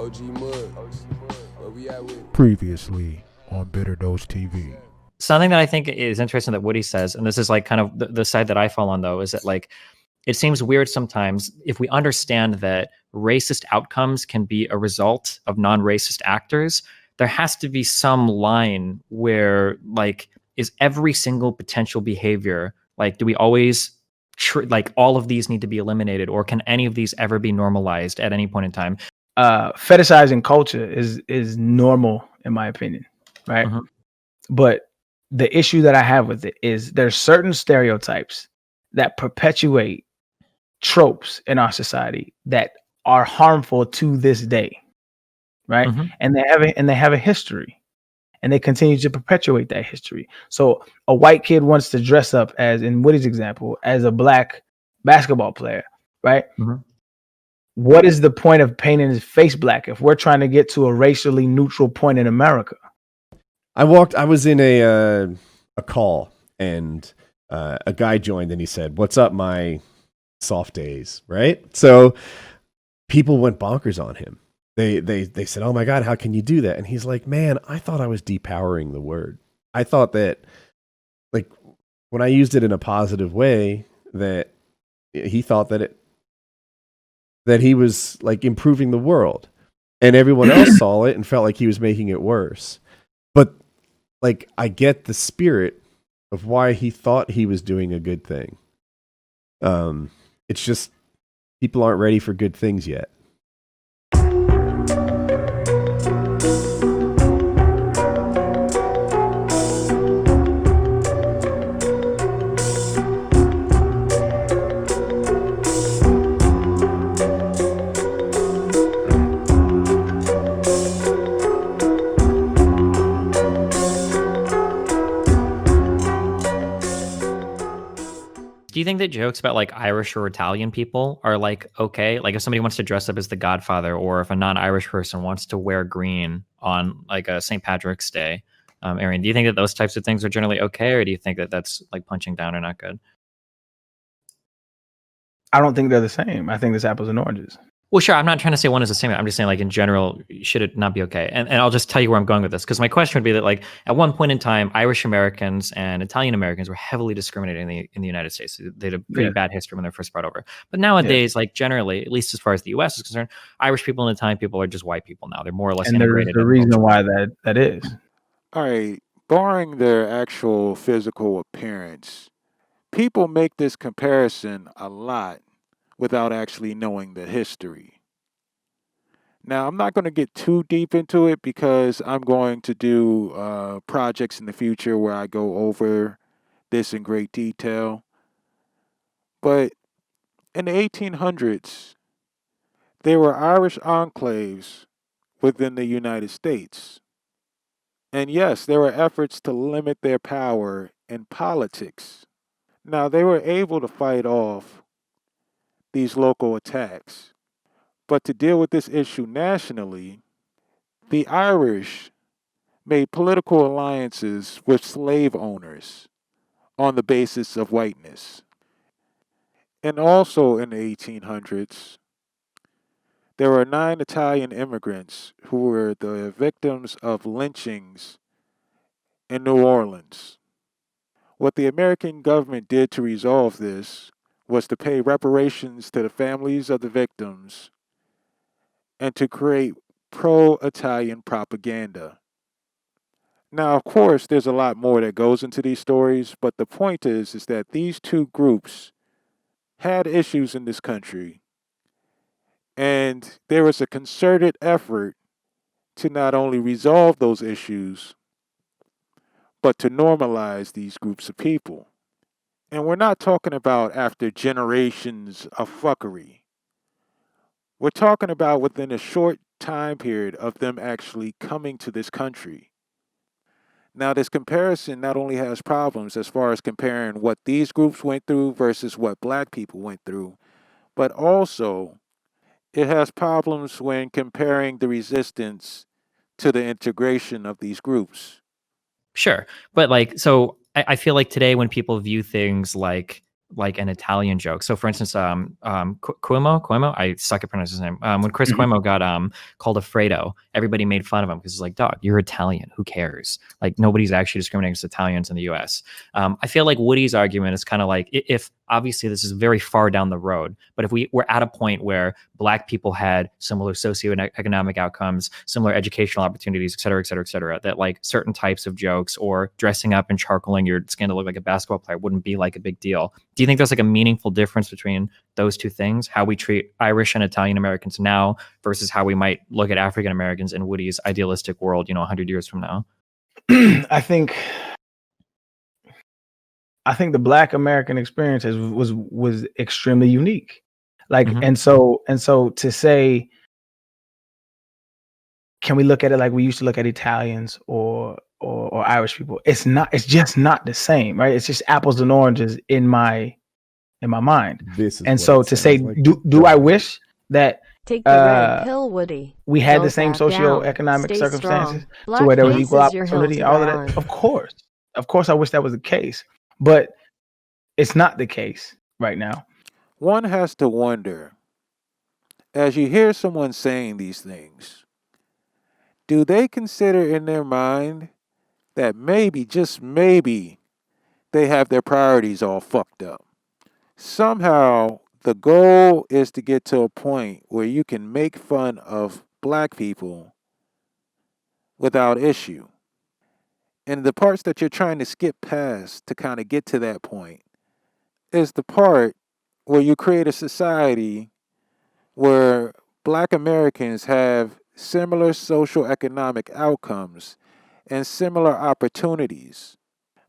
OG Mud. Where we at with it? Previously on Bitter Dose TV. Something that I think is interesting that Woody says, and this is like kind of the side that I fall on though, is that like it seems weird sometimes if we understand that racist outcomes can be a result of non-racist actors, there has to be some line where like is every single potential behavior, like do we always like all of these need to be eliminated, or can any of these ever be normalized at any point in time? Fetishizing culture is normal in my opinion, right? Mhm. But the issue that I have with it is there's certain stereotypes that perpetuate tropes in our society that are harmful to this day, right? Mhm. And they have a history, and they continue to perpetuate that history. So a white kid wants to dress up as, in Woody's example, as a black basketball player, right? Mhm. What is the point of painting his face black if we're trying to get to a racially neutral point in America? I was in a call, and a guy joined, and he said, "What's up, my soft days?" Right? So people went bonkers on him. They said, "Oh my God, how can you do that?" And he's like, "Man, I thought I was depowering the word. I thought that, like, when I used it in a positive way, that he thought that he was like improving the world, and everyone else saw it and felt like he was making it worse." But like, I get the spirit of why he thought he was doing a good thing. It's just people aren't ready for good things yet. Do you think that jokes about like Irish or Italian people are like okay? Like if somebody wants to dress up as the Godfather, or if a non-Irish person wants to wear green on like a St. Patrick's Day, Aaron, do you think that those types of things are generally okay, or do you think that that's like punching down or not good? I don't think they're the same. I think it's apples and oranges. Well, sure. I'm not trying to say one is the same. I'm just saying, like, in general, should it not be okay? And I'll just tell you where I'm going with this, because my question would be that, like, at one point in time, Irish Americans and Italian Americans were heavily discriminated in the United States. They had a pretty bad history when they first brought over. But nowadays, like, generally, at least as far as the U.S. is concerned, Irish people and Italian people are just white people now. They're more or less And there's integrated. a reason why that is. All right, barring their actual physical appearance, people make this comparison a lot without actually knowing the history. Now, I'm not going to get too deep into it because I'm going to do projects in the future where I go over this in great detail. But in the 1800s, there were Irish enclaves within the United States. And yes, there were efforts to limit their power in politics. Now, they were able to fight off these local attacks. But to deal with this issue nationally, the Irish made political alliances with slave owners on the basis of whiteness. And also in the 1800s, there were 9 Italian immigrants who were the victims of lynchings in New Orleans. What the American government did to resolve this was to pay reparations to the families of the victims and to create pro-Italian propaganda. Now, of course, there's a lot more that goes into these stories, but the point is that these two groups had issues in this country, and there was a concerted effort to not only resolve those issues, but to normalize these groups of people. And we're not talking about after generations of fuckery. We're talking about within a short time period of them actually coming to this country. Now, this comparison not only has problems as far as comparing what these groups went through versus what black people went through, but also it has problems when comparing the resistance to the integration of these groups. Sure. But like, so I feel like today when people view things like like an Italian joke. So for instance, Cuomo, I suck at pronouncing his name. When Chris Cuomo got called a Fredo, everybody made fun of him because it's like, dog, you're Italian. Who cares? Like nobody's actually discriminating against Italians in the US. I feel like Woody's argument is kind of like, if obviously this is very far down the road, but if we're at a point where Black people had similar socioeconomic outcomes, similar educational opportunities, et cetera, et cetera, et cetera, that like certain types of jokes or dressing up and charcoaling your skin to look like a basketball player wouldn't be like a big deal. Do you think there's like a meaningful difference between those two things, how we treat Irish and Italian Americans now versus how we might look at African Americans in Woody's idealistic world, 100 years from now? I think the Black American experience was extremely unique. Like, and so to say, can we look at it like we used to look at Italians or Irish people? It's just not the same, right? It's just apples and oranges in my mind. And so to say, like, do I wish that take the red pill, Woody, we had the same socioeconomic circumstances, so where there was equal opportunity, all of that? Of course, I wish that was the case, but it's not the case right now. One has to wonder, as you hear someone saying these things, do they consider in their mind that maybe, just maybe, they have their priorities all fucked up? Somehow, the goal is to get to a point where you can make fun of Black people without issue. And the parts that you're trying to skip past to kind of get to that point is the part where you create a society where Black Americans have similar social economic outcomes and similar opportunities.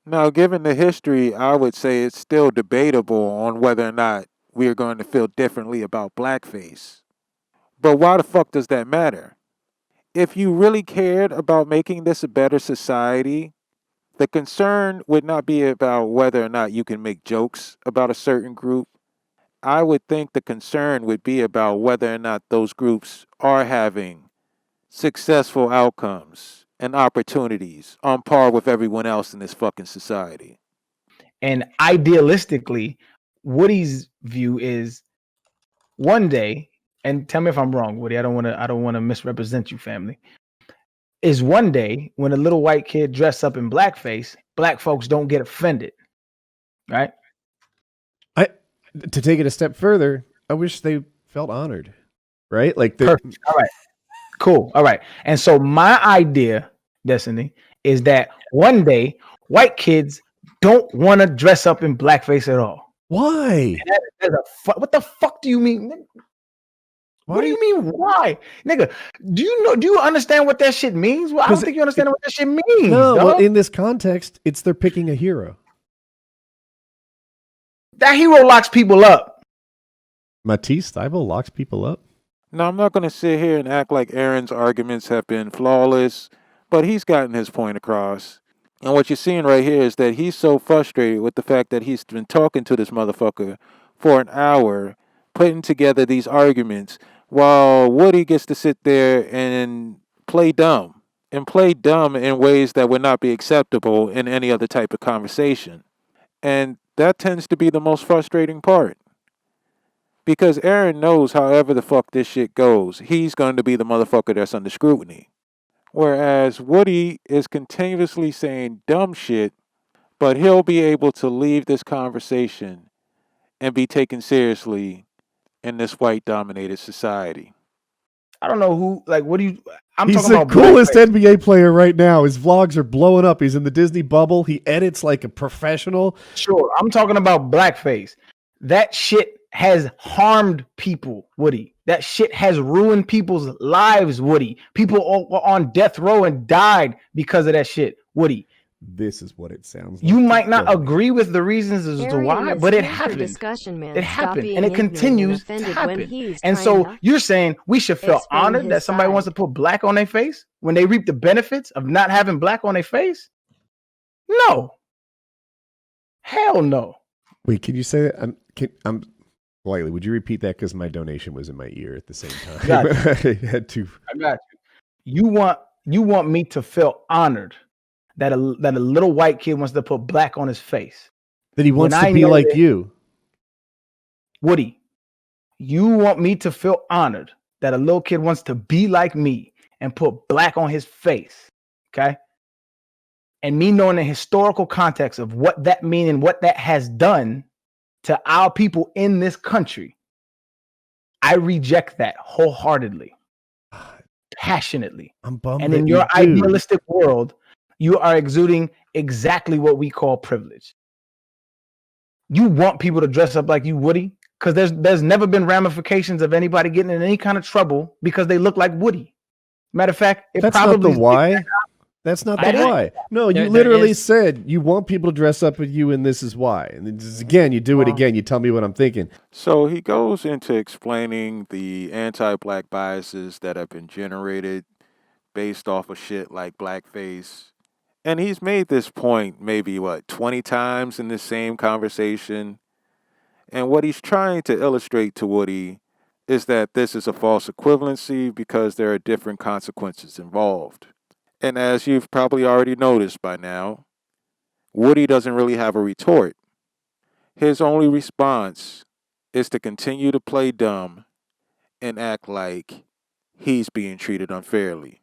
Now, given the history, I would say it's still debatable on whether or not we are going to feel differently about blackface. But why the fuck does that matter? If you really cared about making this a better society, the concern would not be about whether or not you can make jokes about a certain group. I would think the concern would be about whether or not those groups are having successful outcomes and opportunities on par with everyone else in this fucking society. And idealistically, Woody's view is one day, and tell me if I'm wrong, Woody, I don't want to misrepresent you, family, is one day when a little white kid dressed up in blackface, Black folks don't get offended, right? To take it a step further, I wish they felt honored, right? Like, perfect. All right, cool. All right. And so my idea, Destiny, is that one day white kids don't want to dress up in blackface at all. Why? What the fuck do you mean? What do you mean? Why, nigga? Do you understand what that shit means? Well, I don't think you understand what that shit means. No, well, in this context, they're picking a hero. That hero locks people up. Matisse Thybulle locks people up. Now, I'm not going to sit here and act like Aaron's arguments have been flawless, but he's gotten his point across. And what you're seeing right here is that he's so frustrated with the fact that he's been talking to this motherfucker for an hour, putting together these arguments, while Woody gets to sit there and play dumb in ways that would not be acceptable in any other type of conversation. And that tends to be the most frustrating part. Because Aaron knows however the fuck this shit goes, he's going to be the motherfucker that's under scrutiny. Whereas Woody is continuously saying dumb shit, but he'll be able to leave this conversation and be taken seriously in this white-dominated society. I don't know who, like, what do you... He's the coolest NBA player right now. His vlogs are blowing up. He's in the Disney bubble. He edits like a professional. Sure, I'm talking about blackface. That shit has harmed people, Woody. That shit has ruined people's lives, Woody. People were on death row and died because of that shit, Woody. This is what it sounds like. You might not agree with the reasons as to why, but it happened. It happened, and it continues to happen. And so you're saying we should feel honored that somebody wants to put black on their face when they reap the benefits of not having black on their face? No. Hell no. Wait, can you say that? I'm Lightly, would you repeat that? Because my donation was in my ear at the same time. I had to. I got you. You want me to feel honored that a little white kid wants to put black on his face. That he wants to be like you. Woody, you want me to feel honored that a little kid wants to be like me and put black on his face, okay? And me knowing the historical context of what that means and what that has done to our people in this country, I reject that wholeheartedly, passionately. I'm bummed. And that in you your do. idealistic world, you are exuding exactly what we call privilege. You want people to dress up like you, Woody, because there's never been ramifications of anybody getting in any kind of trouble because they look like Woody. Matter of fact, That's not the why. That's not the why. No, you literally said you want people to dress up with you, and this is why. And then just, again, you do it again. You tell me what I'm thinking. So he goes into explaining the anti-black biases that have been generated based off of shit like blackface. And he's made this point maybe, 20 times in this same conversation. And what he's trying to illustrate to Woody is that this is a false equivalency because there are different consequences involved. And as you've probably already noticed by now, Woody doesn't really have a retort. His only response is to continue to play dumb and act like he's being treated unfairly.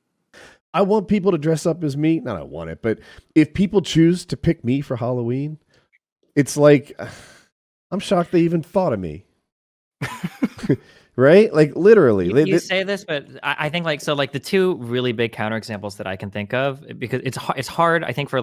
I want people to dress up as me. Not I want it, but if people choose to pick me for Halloween, it's like, I'm shocked they even thought of me. Right? Like literally. You say this, but I think the two really big counterexamples that I can think of, because it's hard, I think, for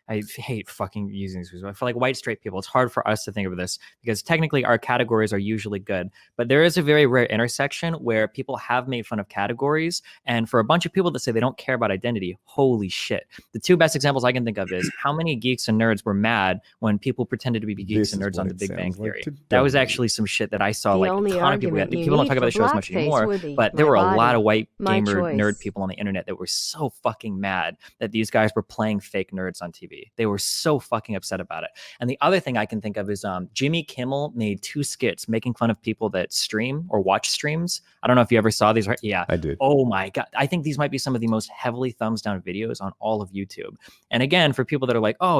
I hate fucking using these words. For white straight people, it's hard for us to think of this because technically our categories are usually good. But there is a very rare intersection where people have made fun of categories. And for a bunch of people that say they don't care about identity, holy shit. The two best examples I can think of is how many geeks and nerds were mad when people pretended to be geeks and nerds on The Big Bang Theory. That was actually some shit that I saw a ton of people. People don't talk about the show as much anymore, but there were a lot of white gamer nerd people on the internet that were so fucking mad that these guys were playing fake nerds on TV. They were so fucking upset about it. And the other thing I can think of is Jimmy Kimmel made 2 skits making fun of people that stream or watch streams. I don't know if you ever saw these. Yeah, I did. Oh my God. I think these might be some of the most heavily thumbs down videos on all of YouTube. And again, for people that are like, oh,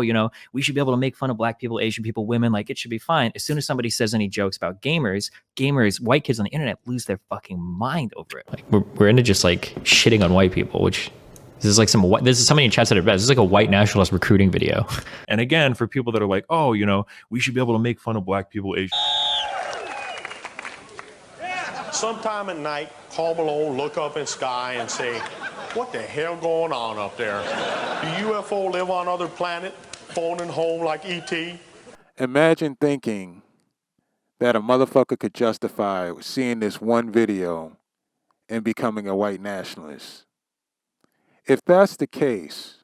we should be able to make fun of black people, Asian people, women, like it should be fine. As soon as somebody says any jokes about gamers, white kids on the internet lose their fucking mind over it. Like we're into just shitting on white people, which this is somebody in chat said it best. This is like a white nationalist recruiting video. And again, for people that are like, oh, we should be able to make fun of black people, Asian. Sometime at night, call below, look up in sky and say, what the hell going on up there? Do UFO live on other planet, phoning home like E.T.? Imagine thinking that a motherfucker could justify seeing this one video and becoming a white nationalist. If that's the case,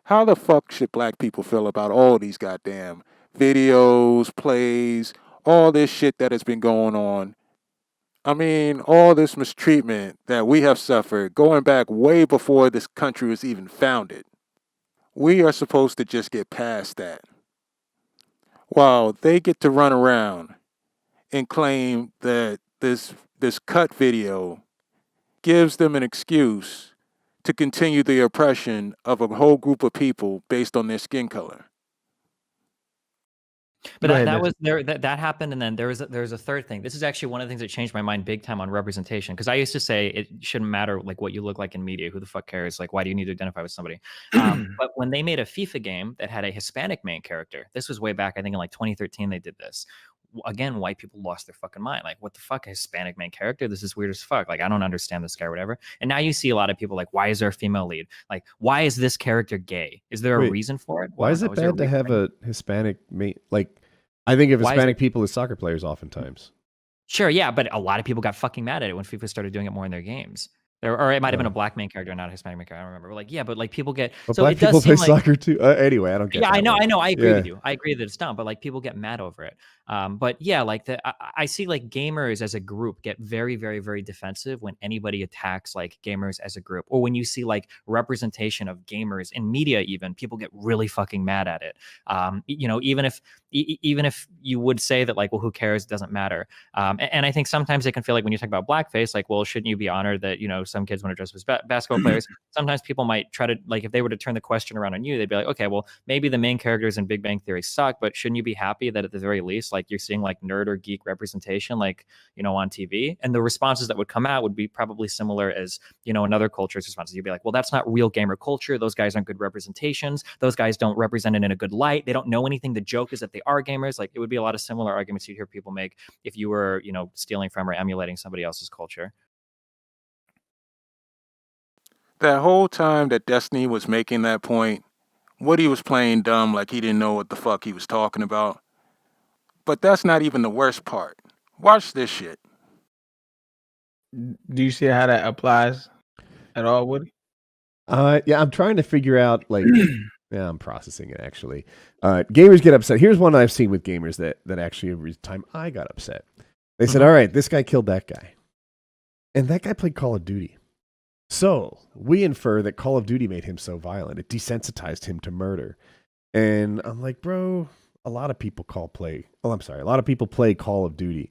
how the fuck should black people feel about all these goddamn videos, plays, all this shit that has been going on? I mean, all this mistreatment that we have suffered going back way before this country was even founded. We are supposed to just get past that. While they get to run around and claim that this cut video gives them an excuse to continue the oppression of a whole group of people based on their skin color. But that happened, and then there was a third thing. This is actually one of the things that changed my mind big time on representation, because I used to say it shouldn't matter what you look like in media. Who the fuck cares? Why do you need to identify with somebody? But when they made a FIFA game that had a Hispanic main character, this was way back, I think in 2013 they did this. Again, white people lost their fucking mind. What the fuck, a Hispanic main character? This is weird as fuck. I don't understand this guy or whatever. And now you see a lot of people why is there a female lead? Why is this character gay? Is there a reason for it? Why is it bad to have a Hispanic main? I think of Hispanic people as soccer players oftentimes. Sure, yeah, but a lot of people got fucking mad at it when FIFA started doing it more in their games. Or it might have been a black main character, not a Hispanic main character. I don't remember. But people get. But so black people play soccer too. Anyway, I don't get. Yeah, I know. I agree with you. I agree that it's dumb, but people get mad over it. But yeah, I see gamers as a group get very, very, very defensive when anybody attacks gamers as a group, or when you see representation of gamers in media. Even people get really fucking mad at it. Even if you would say that well, who cares? It doesn't matter. And I think sometimes it can feel when you talk about blackface, well, shouldn't you be honored that some kids want to dress as basketball players? Sometimes people might try to if they were to turn the question around on you, they'd be like, okay, well, maybe the main characters in Big Bang Theory suck, but shouldn't you be happy that at the very least like you're seeing like nerd or geek representation, like, you know, on TV. And the responses that would come out would be probably similar as, you know, another culture's responses. You'd be like, well, that's not real gamer culture. Those guys aren't good representations. Those guys don't represent it in a good light. They don't know anything. The joke is that they are gamers. Like, it would be a lot of similar arguments you'd hear people make if you were, you know, stealing from or emulating somebody else's culture. That whole time that Destiny was making that point, Woody was playing dumb like he didn't know what the fuck he was talking about. But that's not even the worst part. Watch this shit. Do you see how that applies at all, Woody? Yeah, I'm trying to figure out, like, yeah, I'm processing it actually. Gamers get upset. Here's one I've seen with gamers that actually every time I got upset. They said, all right, this guy killed that guy. And that guy played Call of Duty. So we infer that Call of Duty made him so violent. It desensitized him to murder. And I'm like, bro, a lot of people play Call of Duty.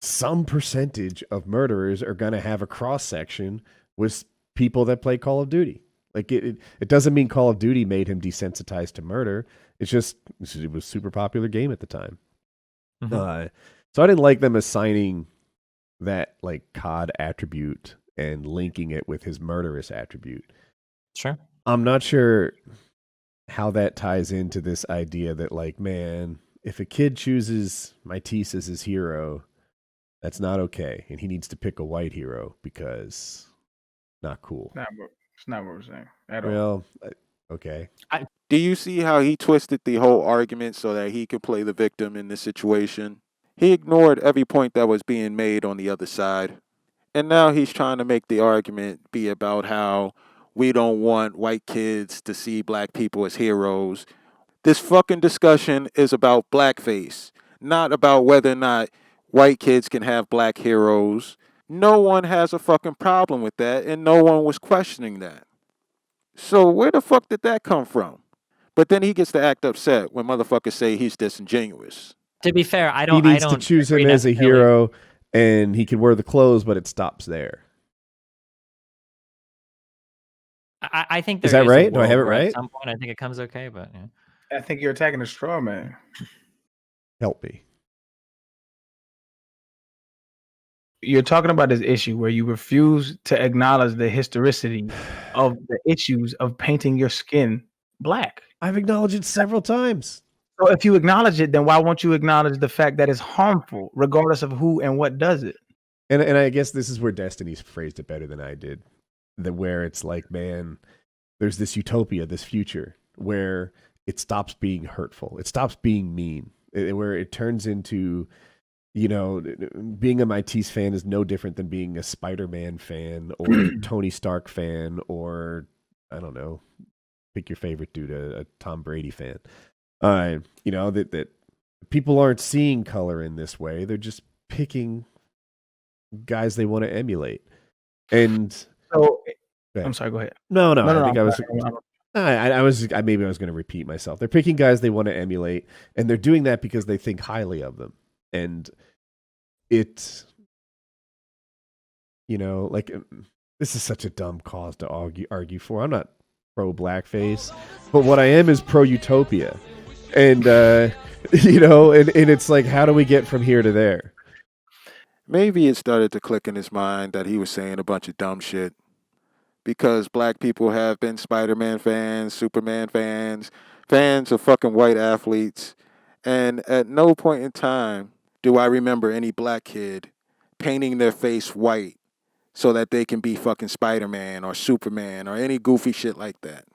Some percentage of murderers are going to have a cross section with people that play Call of Duty. Like it doesn't mean Call of Duty made him desensitized to murder. It's just, it was a super popular game at the time. Mm-hmm. So I didn't like them assigning that like COD attribute and linking it with his murderous attribute. Sure. I'm not sure how that ties into this idea that, like, man, if a kid chooses Matisse as his hero, that's not okay. And he needs to pick a white hero because not cool. It's not what we're saying at all. Well, okay. Do you see how he twisted the whole argument so that he could play the victim in this situation? He ignored every point that was being made on the other side. And now he's trying to make the argument be about how we don't want white kids to see black people as heroes. This fucking discussion is about blackface, not about whether or not white kids can have black heroes. No one has a fucking problem with that, and no one was questioning that. So where the fuck did that come from? But then he gets to act upset when motherfuckers say he's disingenuous. To be fair, He needs to choose him as a hero, and he can wear the clothes, but it stops there. I think is that right? Do I have it right? At some point, I think it comes okay, but yeah. I think you're attacking a straw man. Help me. You're talking about this issue where you refuse to acknowledge the historicity of the issues of painting your skin black. I've acknowledged it several times. So if you acknowledge it, then why won't you acknowledge the fact that it's harmful, regardless of who and what does it? And I guess this is where Destiny's phrased it better than I did. Where it's like, man, there's this utopia, this future, where it stops being hurtful. It stops being mean. Where it turns into, you know, being a Matisse fan is no different than being a Spider-Man fan or Tony Stark fan or, I don't know, pick your favorite dude, a Tom Brady fan. You know, that people aren't seeing color in this way. They're just picking guys they want to emulate. And so, I'm sorry, go ahead. No, I think I was maybe I was going to repeat myself. They're picking guys they want to emulate, and they're doing that because they think highly of them. And it's, you know, like, this is such a dumb cause to argue for. I'm not pro blackface, but what I am is pro utopia. And, you know, and it's like, how do we get from here to there? Maybe it started to click in his mind that he was saying a bunch of dumb shit. Because black people have been Spider-Man fans, Superman fans, fans of fucking white athletes. And at no point in time do I remember any black kid painting their face white so that they can be fucking Spider-Man or Superman or any goofy shit like that.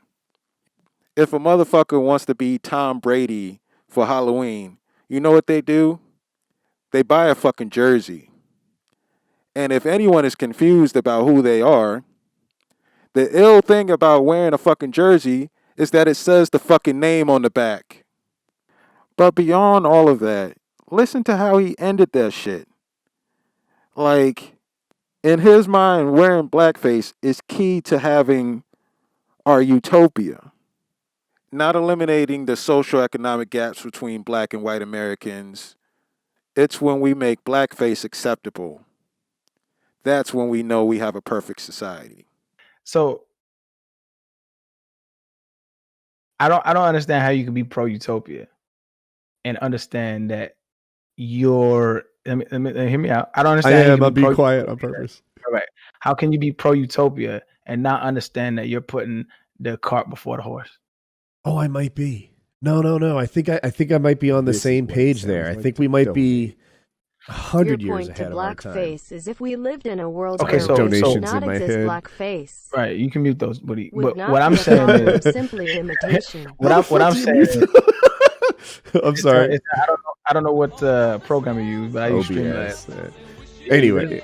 If a motherfucker wants to be Tom Brady for Halloween, you know what they do? They buy a fucking jersey. And if anyone is confused about who they are, the ill thing about wearing a fucking jersey is that it says the fucking name on the back. But beyond all of that, listen to how he ended that shit. Like, in his mind, wearing blackface is key to having our utopia. Not eliminating the socioeconomic gaps between black and white Americans. It's when we make blackface acceptable. That's when we know we have a perfect society. So I don't understand how you can be pro utopia and understand that you're let me hear me out. I don't I understand. how you am. can I'm be being quiet on purpose. All right. How can you be pro utopia and not understand that you're putting the cart before the horse? Oh, I might be. No. I think I might be on the This is same what it page there. sounds I like think to we might donate. be Your 100 years point to ahead of our time. blackface is if we lived in a world Okay, where so- there should Donations not in my exist head. blackface, Right. You can mute those, buddy. would But not what be I'm a saying problem, is simply imitation. what I'm saying is I'm sorry. I don't know what program you use, but I use Streamlabs. OBS. Anyway,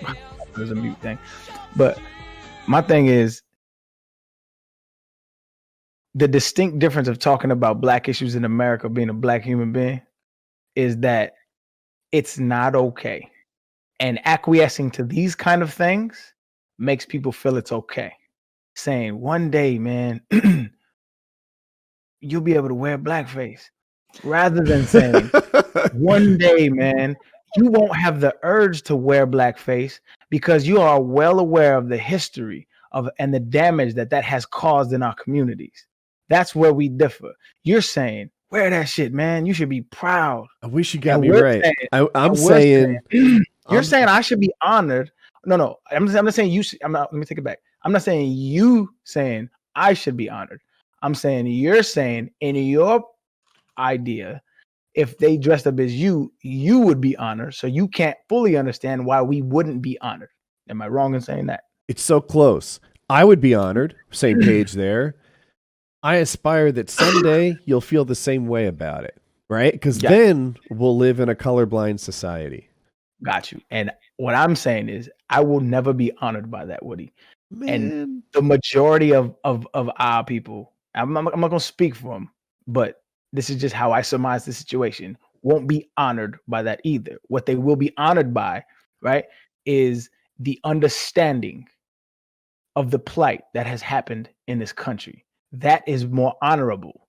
There's a mute thing. But my thing is the distinct difference of talking about black issues in America being a black human being is that it's not okay. And acquiescing to these kind of things makes people feel it's okay. Saying one day, man, you'll be able to wear blackface. Rather than saying one day, man, you won't have the urge to wear blackface because you are well aware of the history of and the damage that has caused in our communities. That's where we differ. You're saying, wear that shit, man. You should be proud. I wish you got And me we're right. saying- I'm and we're saying you're I'm- saying I should be honored. No. I'm not saying you. I'm not. Let me take it back. I'm not saying you saying I should be honored. I'm saying you're saying in your idea, if they dressed up as you would be honored. So you can't fully understand why we wouldn't be honored. Am I wrong in saying that? it's so close. I would be honored. Same page there. I aspire that someday you'll feel the same way about it, right? Because Yeah. then we'll live in a colorblind society. Got you. And what I'm saying is, I will never be honored by that, Woody. Man, The majority of our people, I'm not going to speak for them, but this is just how I surmise the situation, won't be honored by that either. What they will be honored by, right, is the understanding of the plight that has happened in this country. That is more honorable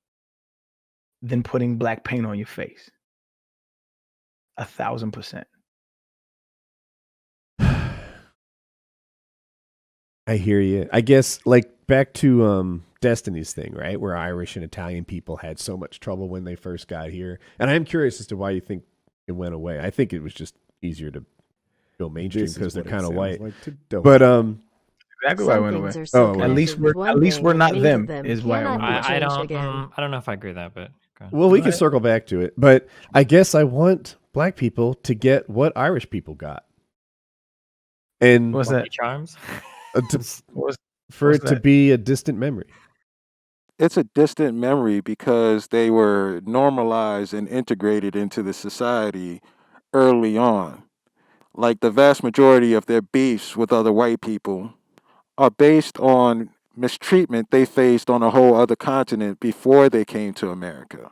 than putting black paint on your face. 1,000%. I hear you. I guess like back to Destiny's thing, right? Where Irish and Italian people had so much trouble when they first got here. And I'm curious as to why you think it went away. I think it was just easier to go mainstream This is because they're what it kind of sounds white. like to donate. But Exactly why it Some went away. things are so Oh, connected At least with we're one not thing, them, many of is why it cannot went be away. I changed don't. again. I don't know if I agree with that, but go on. well, we can Right. circle back to it. But I guess I want black people to get what Irish people got. And What's Lucky that? Charms. for what's it to that? be a distant memory. It's a distant memory because they were normalized and integrated into the society early on. Like the vast majority of their beefs with other white people are based on mistreatment they faced on a whole other continent before they came to America.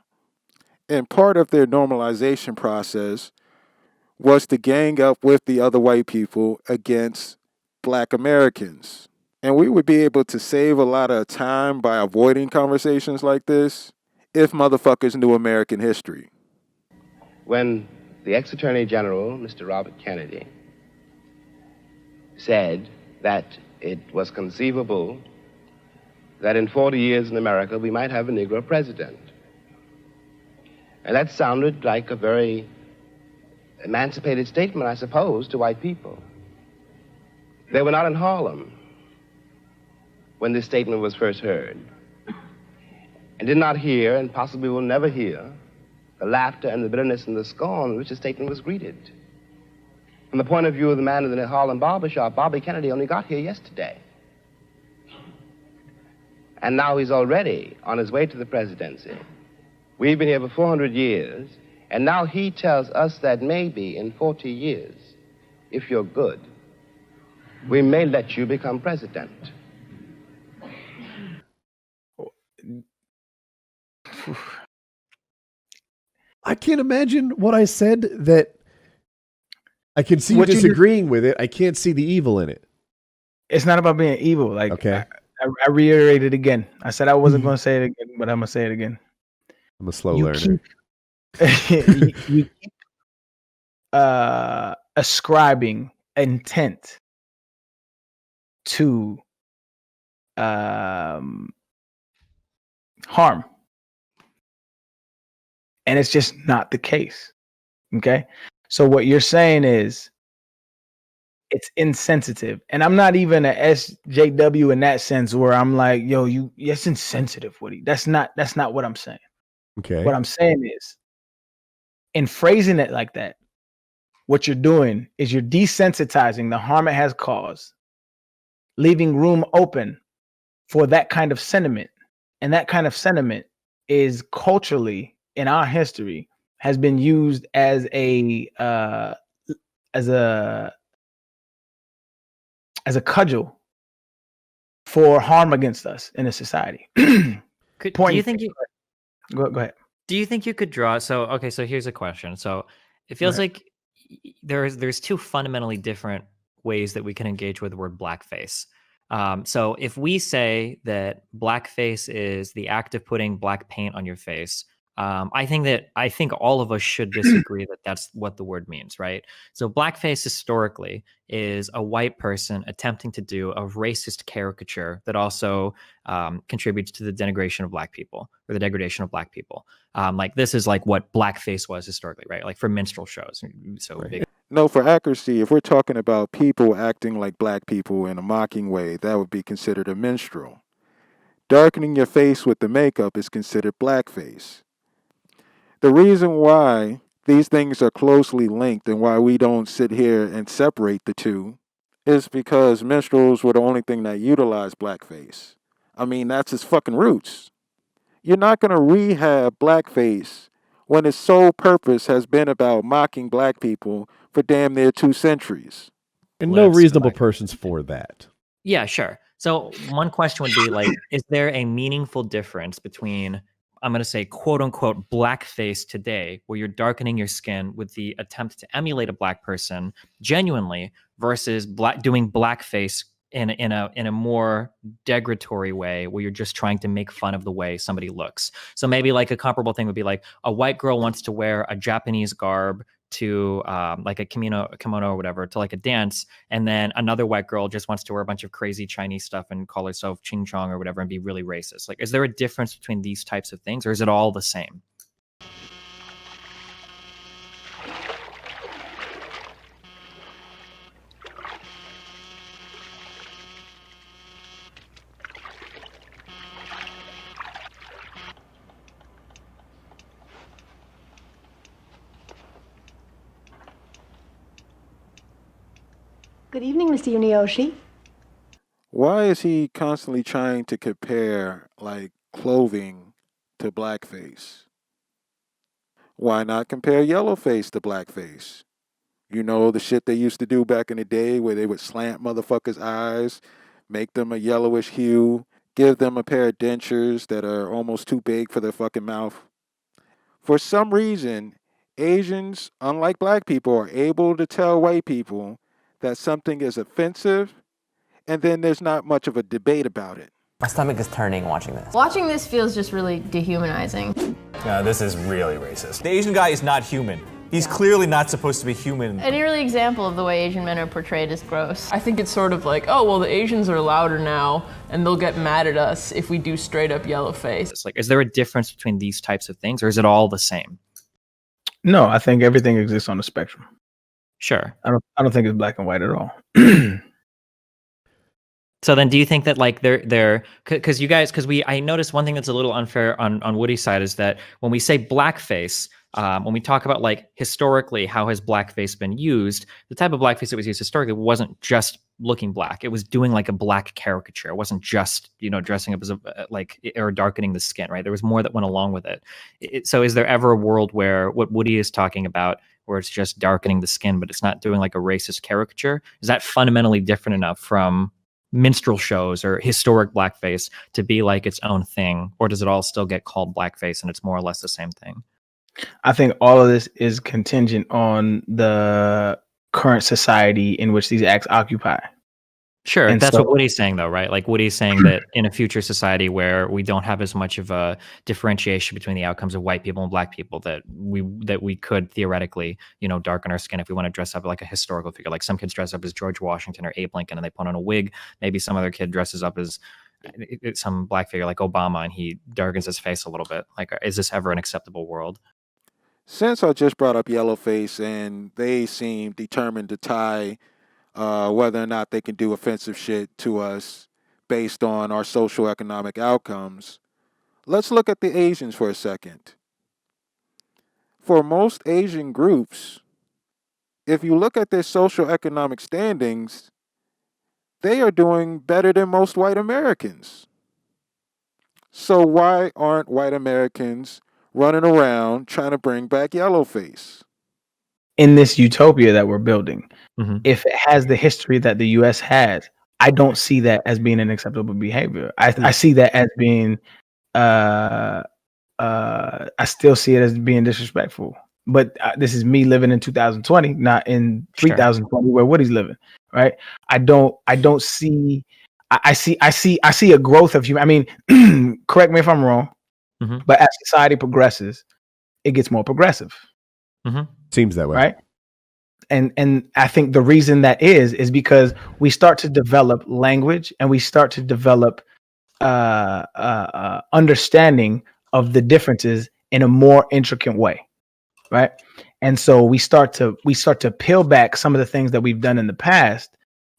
And part of their normalization process was to gang up with the other white people against black Americans. And we would be able to save a lot of time by avoiding conversations like this if motherfuckers knew American history. When the ex-attorney general, Mr. Robert Kennedy, said that it was conceivable that in 40 years in America we might have a Negro president. And that sounded like a very emancipated statement, I suppose, to white people. They were not in Harlem when this statement was first heard, and did not hear, and possibly will never hear, the laughter and the bitterness and the scorn with which the statement was greeted. From the point of view of the man in the Harlem barbershop, Bobby Kennedy only got here yesterday. And now he's already on his way to the presidency. We've been here for 400 years, and now he tells us that maybe in 40 years, if you're good, we may let you become president. I can't imagine what I said that I can see you What you just- disagreeing with it. I can't see the evil in it. It's not about being evil. Like, Okay. I reiterated again. I said I wasn't going to say it again, but I'm going to say it again. I'm a slow You learner. you keep ascribing intent to harm, and it's just not the case. Okay, So what you're saying is it's insensitive. And I'm not even a SJW in that sense where I'm like, yo, it's insensitive, Woody. That's not what I'm saying. Okay. What I'm saying is, in phrasing it like that, what you're doing is you're desensitizing the harm it has caused, leaving room open for that kind of sentiment. And that kind of sentiment is culturally in our history has been used as a cudgel for harm against us in a society. Do you think go ahead. Do you think you could draw? So here's a question. So it feels like there's two fundamentally different ways that we can engage with the word blackface. So if we say that blackface is the act of putting black paint on your face, I think all of us should disagree that that's what the word means, right? So blackface historically is a white person attempting to do a racist caricature that also contributes to the denigration of black people or the degradation of black people. Like this is like what blackface was historically, right? Like for minstrel shows. So big. No, for accuracy, if we're talking about people acting like black people in a mocking way, that would be considered a minstrel. Darkening your face with the makeup is considered blackface. The reason why these things are closely linked and why we don't sit here and separate the two is because minstrels were the only thing that utilized blackface. I mean, that's its fucking roots. You're not going to rehab blackface when its sole purpose has been about mocking black people for damn near 2 centuries. And no reasonable person's for that. Yeah, sure. So one question would be like, is there a meaningful difference between, I'm going to say, quote unquote, blackface today, where you're darkening your skin with the attempt to emulate a black person genuinely versus doing blackface in a more degradatory way where you're just trying to make fun of the way somebody looks. So maybe like a comparable thing would be like a white girl wants to wear a Japanese garb to like a kimono or whatever to like a dance, and then another white girl just wants to wear a bunch of crazy Chinese stuff and call herself Ching Chong or whatever and be really racist. Like, is there a difference between these types of things, or is it all the same? Good evening, Mr. Yunioshi. Why is he constantly trying to compare, like, clothing to blackface? Why not compare yellowface to blackface? You know, the shit they used to do back in the day where they would slant motherfuckers' eyes, make them a yellowish hue, give them a pair of dentures that are almost too big for their fucking mouth. For some reason, Asians, unlike black people, are able to tell white people that something is offensive, and then there's not much of a debate about it. My stomach is turning watching this. Watching this feels just really dehumanizing. This is really racist. The Asian guy is not human. He's clearly not supposed to be human. An early example of the way Asian men are portrayed is gross. I think it's sort of like, oh, well, the Asians are louder now, and they'll get mad at us if we do straight up yellow face. It's like, is there a difference between these types of things, or is it all the same? No, I think everything exists on the spectrum. Sure. I don't think it's black and white at all. So then do you think that like they're because I noticed one thing that's a little unfair on Woody's side is that when we say blackface, when we talk about like historically how has blackface been used, the type of blackface that was used historically wasn't just looking black. It was doing like a black caricature. It wasn't just, dressing up as or darkening the skin, right? There was more that went along with it. So is there ever a world where what Woody is talking about, where it's just darkening the skin, but it's not doing like a racist caricature? Is that fundamentally different enough from minstrel shows or historic blackface to be like its own thing? Or does it all still get called blackface and it's more or less the same thing? I think all of this is contingent on the current society in which these acts occupy. Sure, And that's so- what Woody's saying, though, right? Like Woody's saying that in a future society where we don't have as much of a differentiation between the outcomes of white people and black people, that we could theoretically, darken our skin if we want to dress up like a historical figure. Like some kids dress up as George Washington or Abe Lincoln and they put on a wig. Maybe some other kid dresses up as some black figure like Obama and he darkens his face a little bit. Like, is this ever an acceptable world? Since I just brought up yellowface and they seem determined to tie whether or not they can do offensive shit to us based on our social economic outcomes, let's look at the Asians for a second. For most Asian groups, if you look at their social economic standings, they are doing better than most white Americans. So why aren't white Americans running around trying to bring back yellowface? In this utopia that we're building, Mhm. if it has the history that the U.S. has, I don't see that as being an acceptable behavior. I see that as being, I still see it as being disrespectful. But this is me living in 2020, not in 3020 where Woody's living, right? I don't see. I see a growth of human. I mean, correct me if I'm wrong, but as society progresses, it gets more progressive. Seems that way, right? And I think the reason that is because we start to develop language and we start to develop understanding of the differences in a more intricate way, right? And so we start to peel back some of the things that we've done in the past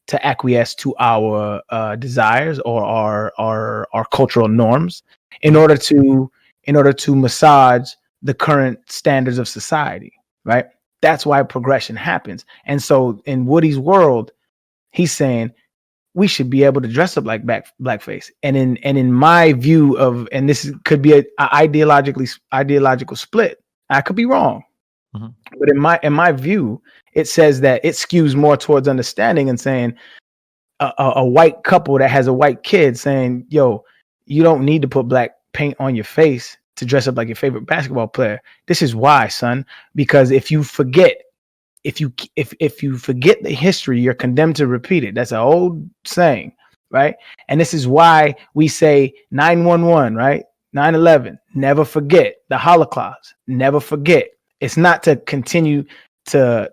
to acquiesce to our desires or our cultural norms in order to massage the current standards of society, right? That's why progression happens. And so in Woody's world, he's saying we should be able to dress up like blackface. And in my view of, and this could be a ideological split. I could be wrong. But in my view, it says that it skews more towards understanding and saying a white couple that has a white kid saying, yo, you don't need to put black paint on your face to dress up like your favorite basketball player. This is why, son, because if you forget the history, you're condemned to repeat it. That's an old saying, right? And this is why we say 911, right? 9/11, never forget. The Holocaust, never forget. It's not to continue to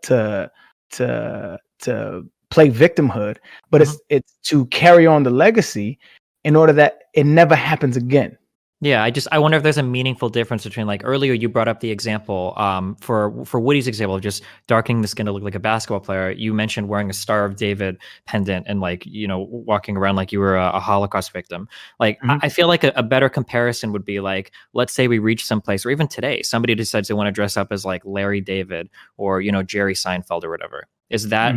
play victimhood, but it's to carry on the legacy in order that it never happens again. Yeah, I wonder if there's a meaningful difference between, like, earlier you brought up the example for Woody's example of just darkening the skin to look like a basketball player. You mentioned wearing a Star of David pendant and, like, you know, walking around like you were a Holocaust victim. Like, I feel like a better comparison would be like, let's say we reach someplace, or even today, somebody decides they want to dress up as like Larry David or, you know, Jerry Seinfeld or whatever. Is that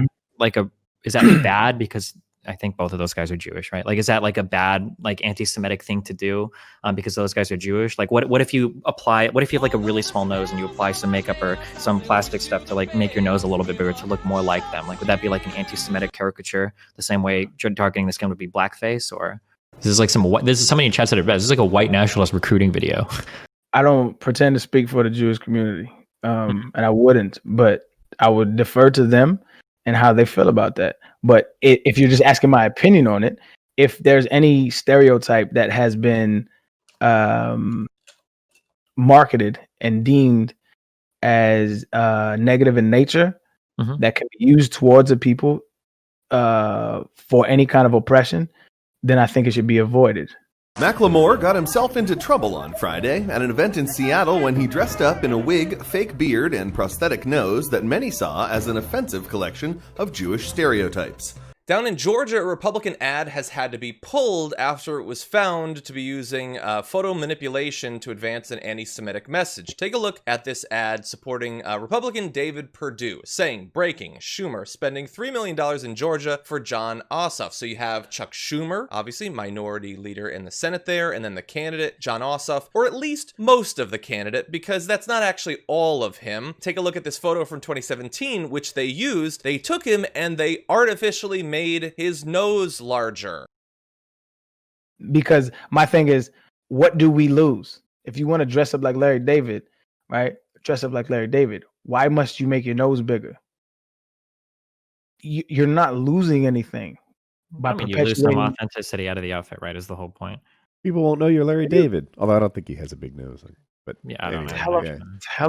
is that bad? Because I think both of those guys are Jewish, right? Like, is that like a bad, like, anti-Semitic thing to do because those guys are Jewish? Like, what if you have like a really small nose and you apply some makeup or some plastic stuff to like make your nose a little bit bigger to look more like them? Like, would that be like an anti-Semitic caricature the same way darkening the skin would be blackface? Or this is like somebody in chat said it best. This is like a white nationalist recruiting video. I don't pretend to speak for the Jewish community, and I wouldn't, but I would defer to them and how they feel about that. But if you're just asking my opinion on it, if there's any stereotype that has been marketed and deemed as negative in nature that can be used towards a people for any kind of oppression, then I think it should be avoided. Macklemore got himself into trouble on Friday at an event in Seattle when he dressed up in a wig, fake beard, and prosthetic nose that many saw as an offensive collection of Jewish stereotypes. Down in Georgia, a Republican ad has had to be pulled after it was found to be using photo manipulation to advance an anti-Semitic message. Take a look at this ad supporting Republican David Perdue, saying, breaking, Schumer spending $3 million in Georgia for Jon Ossoff. So you have Chuck Schumer, obviously minority leader in the Senate there, and then the candidate, Jon Ossoff, or at least most of the candidate, because that's not actually all of him. Take a look at this photo from 2017, which they used. They took him and they artificially made his nose larger. Because my thing is, what do we lose? If you want to dress up like Larry David, right? Dress up like Larry David. Why must you make your nose bigger? You're not losing anything by you lose some authenticity out of the outfit, right? Is the whole point. People won't know you're Larry David. Although I don't think he has a big nose. But yeah, I don't know. Hell